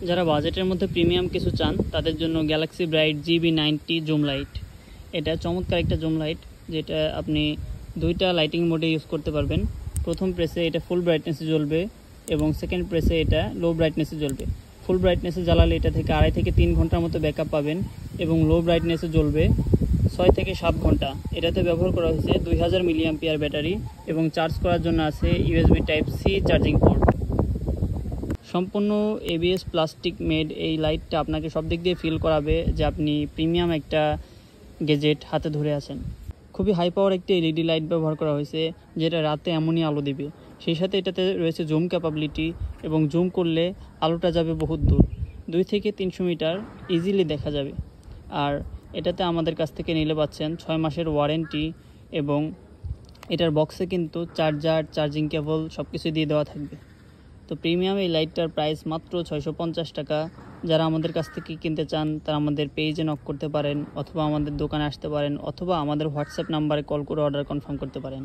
যারা বাজেটের মধ্যে প্রিমিয়াম কিছু চান তাদের জন্য Galaxy bright GB90 zoom light. এটা চমৎকার একটা জুম লাইট, যেটা আপনি দুইটা লাইটিং মোডে ইউজ করতে পারবেন। প্রথম প্রেসে এটা ফুল ব্রাইটনেসে জ্বলবে এবং সেকেন্ড প্রেসে এটা লো ব্রাইটনেসে জ্বলবে। ফুল ব্রাইটনেসে জ্বালালে এটা থেকে 2.5 থেকে 3 ঘন্টার মতো ব্যাকআপ পাবেন এবং লো ব্রাইটনেসে জ্বলবে 6 থেকে 7 ঘন্টা। এটাতে ব্যবহার করা হয়েছে 2000 মিলিঅ্যাম্পিয়ার ব্যাটারি এবং চার্জ করার জন্য আছে USB Type-C চার্জিং পোর্ট। সম্পূর্ণ ABS প্লাস্টিক মেড এই লাইটটা আপনাকে সব দিক দিয়ে ফিল করাবে যে আপনি প্রিমিয়াম একটা গ্যাজেট হাতে ধরে আছেন। খুবই হাই পাওয়ার একটি LED লাইট ব্যবহার করা হয়েছে, যেটা রাতে এমনই আলো দেবে। সেই সাথে এটাতে রয়েছে জুম ক্যাপাবিলিটি এবং জুম করলে আলোটা যাবে বহুত দূর, 2 থেকে 300 মিটার ইজিলি দেখা যাবে। আর এটাতে আমাদের কাছ থেকে নিলে পাচ্ছেন 6 মাসের ওয়ারেন্টি এবং এটার বক্সে কিন্তু চার্জার, চার্জিং কেবল সব কিছু দিয়ে দেওয়া থাকবে। তো প্রিমিয়াম এই লাইটটার প্রাইস মাত্র 650 টাকা। যারা আমাদের কাছ থেকে কিনতে চান তারা আমাদের পেজে নক করতে পারেন, অথবা আমাদের দোকানে আসতে পারেন, অথবা আমাদের হোয়াটসঅ্যাপ নাম্বারে কল করে অর্ডার কনফার্ম করতে পারেন।